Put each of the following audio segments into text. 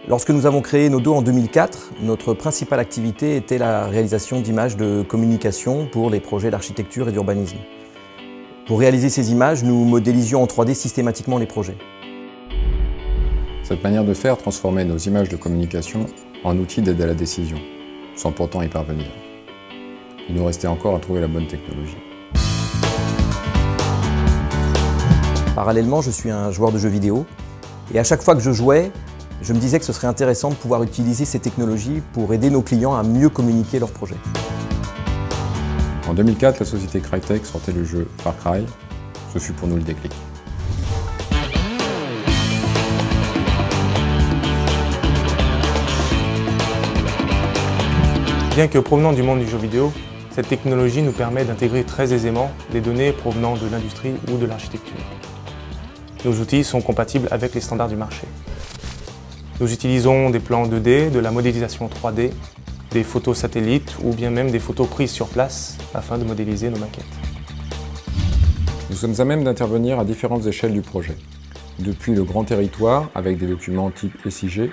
Lorsque nous avons créé Nodo en 2004, notre principale activité était la réalisation d'images de communication pour les projets d'architecture et d'urbanisme. Pour réaliser ces images, nous modélisions en 3D systématiquement les projets. Cette manière de faire transformait nos images de communication en outils d'aide à la décision, sans pourtant y parvenir. Il nous restait encore à trouver la bonne technologie. Parallèlement, je suis un joueur de jeux vidéo et à chaque fois que je jouais, je me disais que ce serait intéressant de pouvoir utiliser ces technologies pour aider nos clients à mieux communiquer leurs projets. En 2004, la société Crytek sortait le jeu Far Cry. Ce fut pour nous le déclic. Bien que provenant du monde du jeu vidéo, cette technologie nous permet d'intégrer très aisément des données provenant de l'industrie ou de l'architecture. Nos outils sont compatibles avec les standards du marché. Nous utilisons des plans 2D, de la modélisation 3D, des photos satellites ou bien même des photos prises sur place afin de modéliser nos maquettes. Nous sommes à même d'intervenir à différentes échelles du projet, depuis le grand territoire avec des documents type SIG,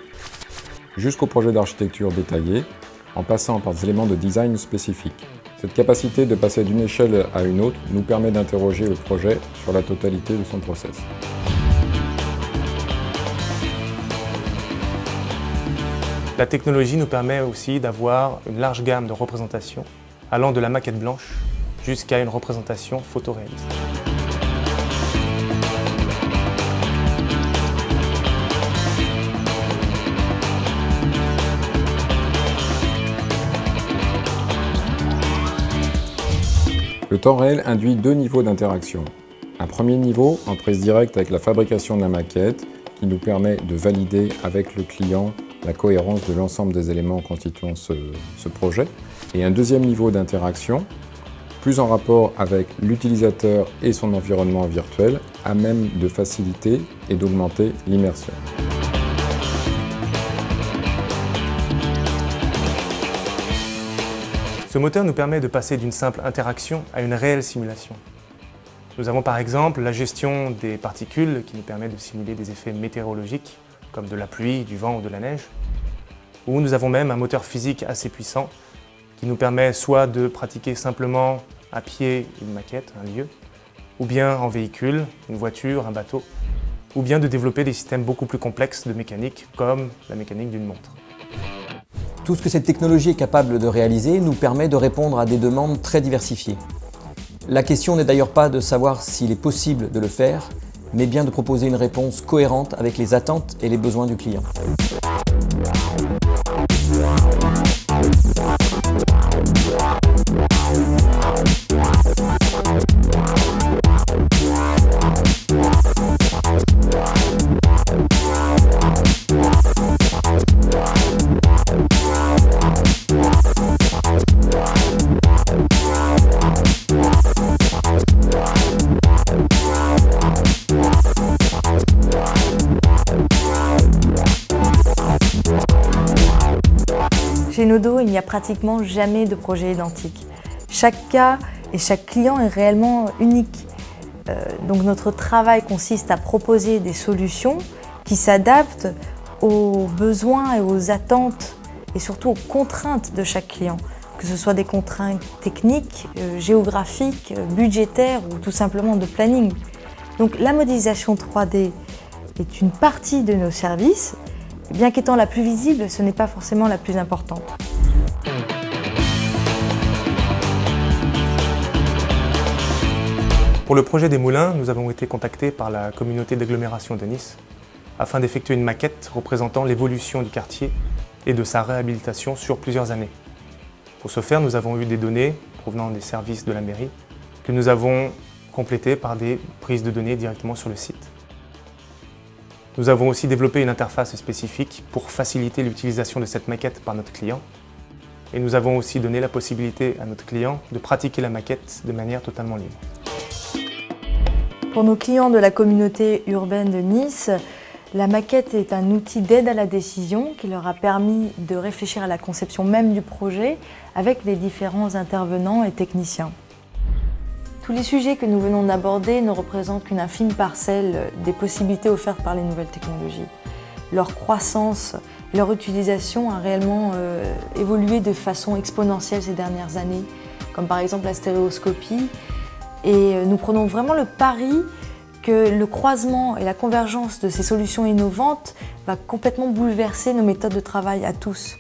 jusqu'au projet d'architecture détaillé, en passant par des éléments de design spécifiques. Cette capacité de passer d'une échelle à une autre nous permet d'interroger le projet sur la totalité de son process. La technologie nous permet aussi d'avoir une large gamme de représentations, allant de la maquette blanche jusqu'à une représentation photoréaliste. Le temps réel induit deux niveaux d'interaction. Un premier niveau en prise directe avec la fabrication de la maquette qui nous permet de valider avec le client la cohérence de l'ensemble des éléments constituant ce projet. Et un deuxième niveau d'interaction, plus en rapport avec l'utilisateur et son environnement virtuel, à même de faciliter et d'augmenter l'immersion. Ce moteur nous permet de passer d'une simple interaction à une réelle simulation. Nous avons par exemple la gestion des particules qui nous permet de simuler des effets météorologiques comme de la pluie, du vent ou de la neige. Ou nous avons même un moteur physique assez puissant qui nous permet soit de pratiquer simplement à pied une maquette, un lieu, ou bien en véhicule, une voiture, un bateau, ou bien de développer des systèmes beaucoup plus complexes de mécanique comme la mécanique d'une montre. Tout ce que cette technologie est capable de réaliser nous permet de répondre à des demandes très diversifiées. La question n'est d'ailleurs pas de savoir s'il est possible de le faire, mais bien de proposer une réponse cohérente avec les attentes et les besoins du client. Chez Nodo, il n'y a pratiquement jamais de projet identique. Chaque cas et chaque client est réellement unique. Donc notre travail consiste à proposer des solutions qui s'adaptent aux besoins et aux attentes et surtout aux contraintes de chaque client, que ce soit des contraintes techniques, géographiques, budgétaires ou tout simplement de planning. Donc la modélisation 3D est une partie de nos services. Bien qu'étant la plus visible, ce n'est pas forcément la plus importante. Pour le projet des moulins, nous avons été contactés par la communauté d'agglomération de Nice afin d'effectuer une maquette représentant l'évolution du quartier et de sa réhabilitation sur plusieurs années. Pour ce faire, nous avons eu des données provenant des services de la mairie que nous avons complétées par des prises de données directement sur le site. Nous avons aussi développé une interface spécifique pour faciliter l'utilisation de cette maquette par notre client. Et nous avons aussi donné la possibilité à notre client de pratiquer la maquette de manière totalement libre. Pour nos clients de la communauté urbaine de Nice, la maquette est un outil d'aide à la décision qui leur a permis de réfléchir à la conception même du projet avec les différents intervenants et techniciens. Tous les sujets que nous venons d'aborder ne représentent qu'une infime parcelle des possibilités offertes par les nouvelles technologies. leur croissance, leur utilisation a réellement évolué de façon exponentielle ces dernières années, comme par exemple la stéréoscopie. Et nous prenons vraiment le pari que le croisement et la convergence de ces solutions innovantes va complètement bouleverser nos méthodes de travail à tous.